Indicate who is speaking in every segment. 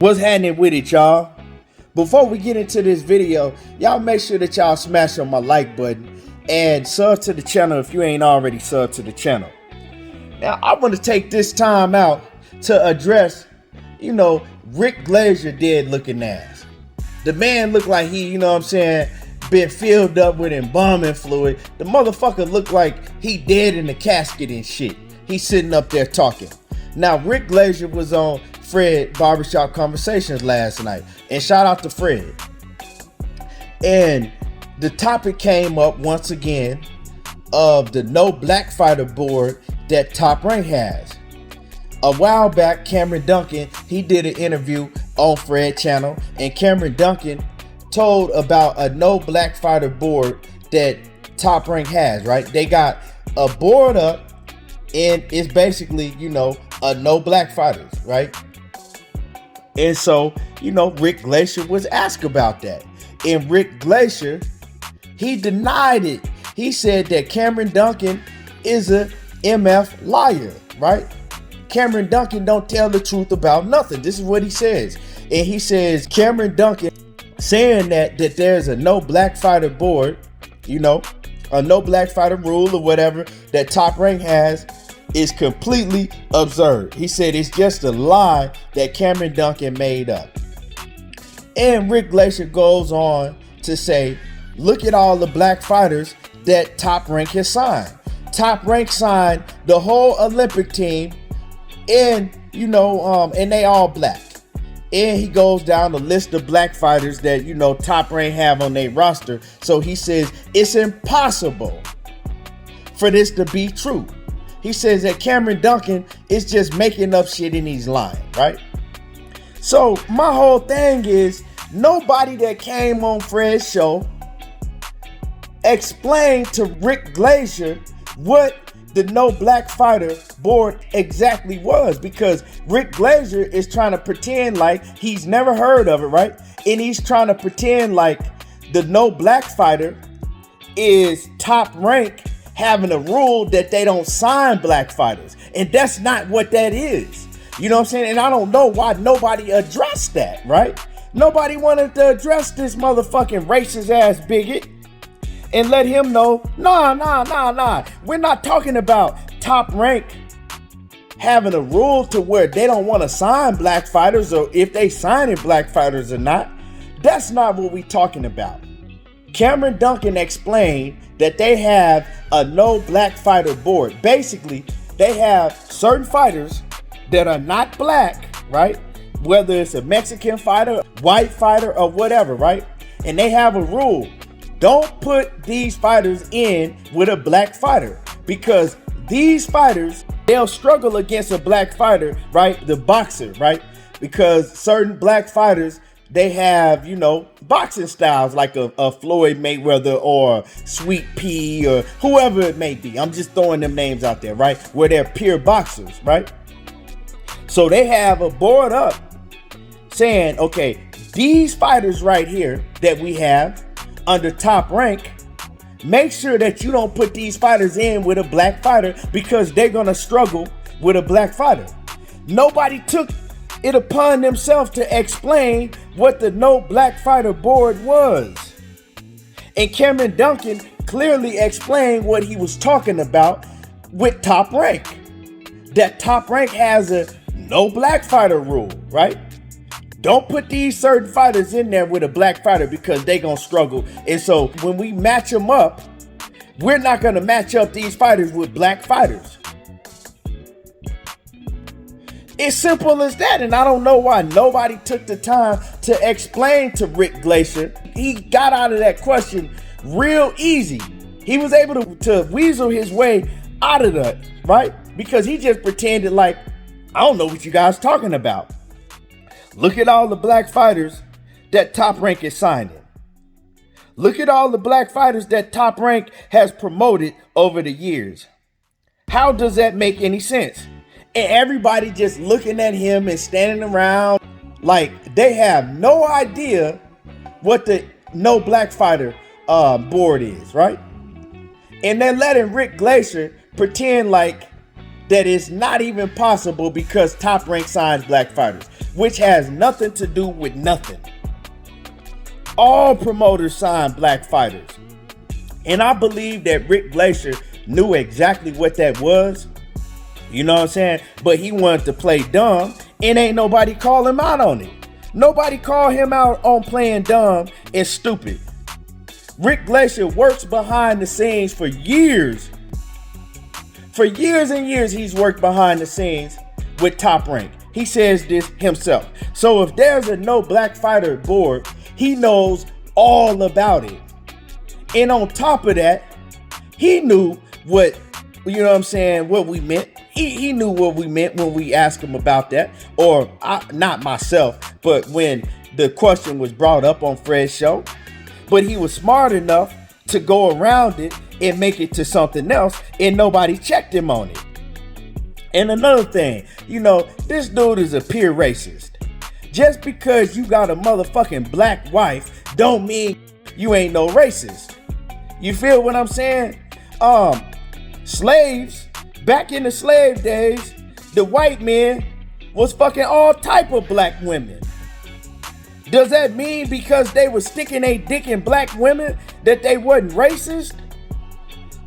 Speaker 1: What's happening with it, y'all? Before we get into this video, y'all make sure that y'all smash on my like button and sub to the channel if you ain't already subbed to the channel. Now, I want to take this time out to address, Rick Glaser dead looking ass. The man looked like he, been filled up with embalming fluid. The motherfucker looked like he dead in the casket and shit. He's sitting up there talking. Now, Rick Glaser was on Fred Barbershop Conversations last night, and shout out to Fred. And the topic came up once again of the No Black Fighter board that Top Rank has. A while back, Cameron Duncan, he did an interview on Fred channel, and Cameron Duncan told about a No Black Fighter board that Top Rank has, right? They got a board up, and it's basically, a no black fighters, right? And so, Rick Glaser was asked about that. And Rick Glaser, he denied it. He said that Cameron Duncan is a MF liar, right? Cameron Duncan don't tell the truth about nothing. This is what he says. And he says Cameron Duncan saying that there's a no black fighter board, a no black fighter rule or whatever that Top Rank has is completely absurd. He said it's just a lie that Cameron Duncan made up. And Rick Glaser goes on to say, look at all the black fighters that Top Rank has signed. Top Rank signed the whole Olympic team, and and they all black. And he goes down the list of black fighters that Top Rank have on their roster. So he says it's impossible for this to be true. He says that Cameron Duncan is just making up shit and he's lying, right? So my whole thing is, nobody that came on Fred's show explained to Rick Glaser what the No Black Fighter board exactly was, because Rick Glaser is trying to pretend like he's never heard of it, right? And he's trying to pretend like the No Black Fighter is Top Rank having a rule that they don't sign black fighters. And that's not what that is. You know what I'm saying? And I don't know why nobody addressed that, right? Nobody wanted to address this motherfucking racist ass bigot and let him know, nah. We're not talking about Top Rank having a rule to where they don't want to sign black fighters, or if they signing black fighters or not. That's not what we're talking about. Cameron Duncan explained that they have a no black fighter board. Basically, they have certain fighters that are not black, right? Whether it's a Mexican fighter, white fighter, or whatever, right? And they have a rule. Don't put these fighters in with a black fighter, because these fighters, they'll struggle against a black fighter, right? The boxer, right? Because certain black fighters, they have, boxing styles like a Floyd Mayweather or Sweet Pea or whoever it may be. I'm just throwing them names out there, right? Where they're pure boxers, right? So they have a board up saying, okay, these fighters right here that we have under Top Rank, make sure that you don't put these fighters in with a black fighter, because they're going to struggle with a black fighter. Nobody took it upon themselves to explain what the No Black Fighter board was. And Cameron Duncan clearly explained what he was talking about with Top Rank. That Top Rank has a no black fighter rule, right? Don't put these certain fighters in there with a black fighter, because they gonna struggle. And so when we match them up, we're not gonna match up these fighters with black fighters. It's simple as that, and I don't know why nobody took the time to explain to Rick Glaser. He got out of that question real easy. He was able to weasel his way out of that, right? Because he just pretended like, I don't know what you guys talking about. Look at all the black fighters that Top Rank is signing. Look at all the black fighters that Top Rank has promoted over the years. How does that make any sense? And everybody just looking at him and standing around like they have no idea what the No Black Fighter board is, right? And they're letting Rick Glaser pretend like that it's not even possible because Top Rank signs black fighters, which has nothing to do with nothing. All promoters sign black fighters. And I believe that Rick Glaser knew exactly what that was. You know what I'm saying? But he wanted to play dumb, and ain't nobody call him out on it. Nobody called him out on playing dumb and stupid. Rick Glaser works behind the scenes for years. For years and years, he's worked behind the scenes with Top Rank. He says this himself. So if there's a no black fighter board, he knows all about it. And on top of that, he knew what, you know what I'm saying, what we meant. He knew what we meant when we asked him about that. Or not myself, but when the question was brought up on Fred's show. But he was smart enough to go around it and make it to something else, and nobody checked him on it. And another thing, you know, this dude is a pure racist. Just because you got a motherfucking black wife don't mean you ain't no racist. You feel what I'm saying? Slaves, back in the slave days, the white men was fucking all type of black women. Does that mean because they were sticking a dick in black women that they wasn't racist?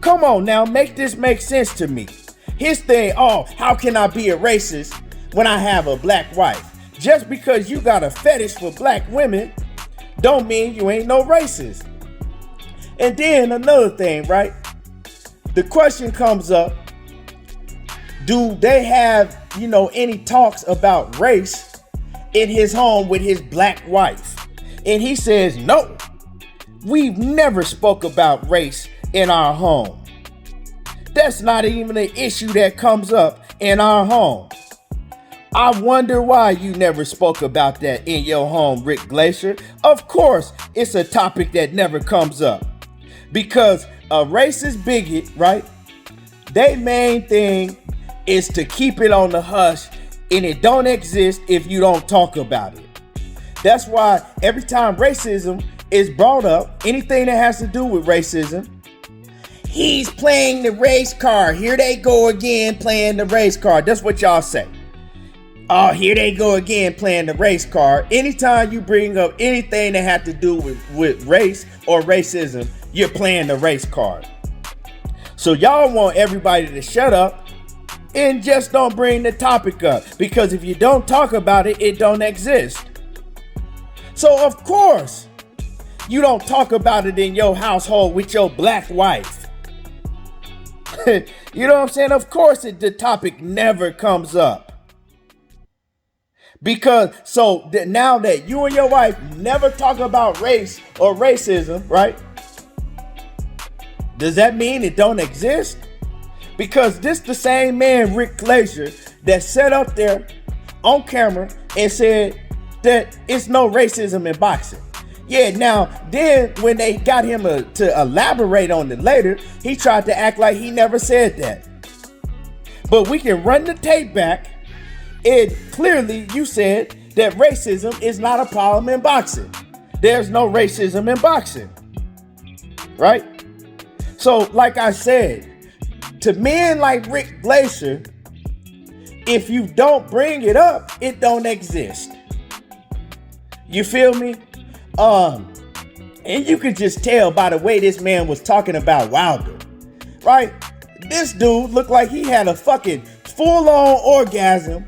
Speaker 1: Come on now, make this make sense to me. His thing, oh, how can I be a racist when I have a black wife? Just because you got a fetish for black women don't mean you ain't no racist. And then another thing, right? The question comes up, do they have, you know, any talks about race in his home with his black wife? And he says, no, we've never spoke about race in our home. That's not even an issue that comes up in our home. I wonder why you never spoke about that in your home, Rick Glaser. Of course, it's a topic that never comes up. Because a racist bigot, right? Their main thing is to keep it on the hush, and it don't exist if you don't talk about it. That's why every time racism is brought up, anything that has to do with racism, he's playing the race card. Here they go again playing the race card. That's what y'all say. Oh, here they go again playing the race card. Anytime you bring up anything that has to do with race or racism, you're playing the race card. So y'all want everybody to shut up and just don't bring the topic up. Because if you don't talk about it, it don't exist. So of course, you don't talk about it in your household with your black wife. You know what I'm saying? Of course, the topic never comes up. Because now that you and your wife never talk about race or racism, right? Does that mean it don't exist? Because this the same man, Rick Glaser, that sat up there on camera and said that it's no racism in boxing. Yeah, now, then when they got him to elaborate on it later, he tried to act like he never said that. But we can run the tape back, and clearly you said that racism is not a problem in boxing. There's no racism in boxing, right? So, like I said, to men like Rick Glaser, if you don't bring it up, it don't exist. You feel me? And you could just tell by the way this man was talking about Wilder, right? This dude looked like he had a fucking full-on orgasm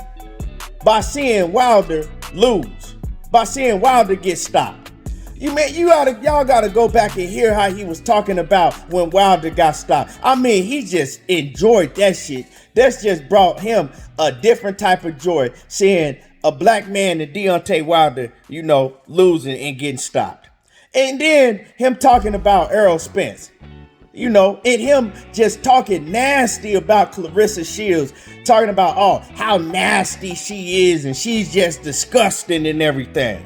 Speaker 1: by seeing Wilder lose, by seeing Wilder get stopped. Y'all gotta go back and hear how he was talking about when Wilder got stopped. I mean, he just enjoyed that shit. That's just brought him a different type of joy, seeing a black man and Deontay Wilder, you know, losing and getting stopped. And then him talking about Errol Spence, you know, and him just talking nasty about Clarissa Shields, talking about, oh, how nasty she is and she's just disgusting and everything.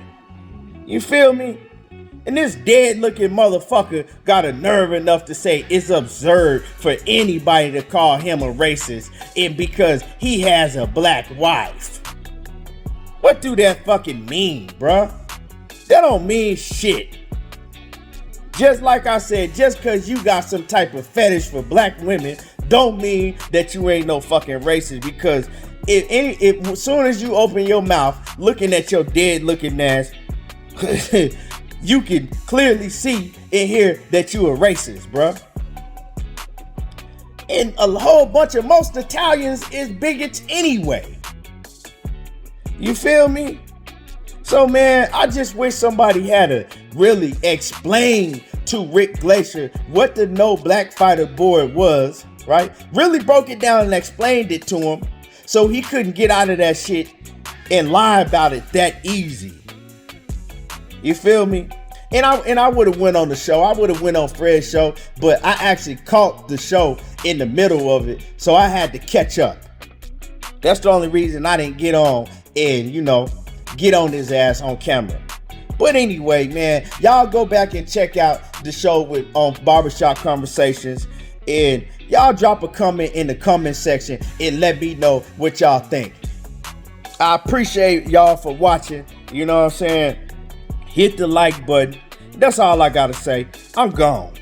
Speaker 1: You feel me? And this dead looking motherfucker got a nerve enough to say it's absurd for anybody to call him a racist and because he has a black wife. What do that fucking mean, bruh? That don't mean shit. Just like I said, just because you got some type of fetish for black women don't mean that you ain't no fucking racist, because if as soon as you open your mouth looking at your dead looking ass, you can clearly see and hear that you a racist, bruh. And a whole bunch of most Italians is bigots anyway. You feel me? So man, I just wish somebody had to really explain to Rick Glaser what the No Black Fighter Board was, right? Really broke it down and explained it to him so he couldn't get out of that shit and lie about it that easy. You feel me? And I would have went on the show. I would have went on Fred's show, but I actually caught the show in the middle of it, so I had to catch up. That's the only reason I didn't get on and, get on his ass on camera. But anyway, man, y'all go back and check out the show on Barbershop Conversations, and y'all drop a comment in the comment section and let me know what y'all think. I appreciate y'all for watching. You know what I'm saying? Hit the like button. That's all I gotta say. I'm gone.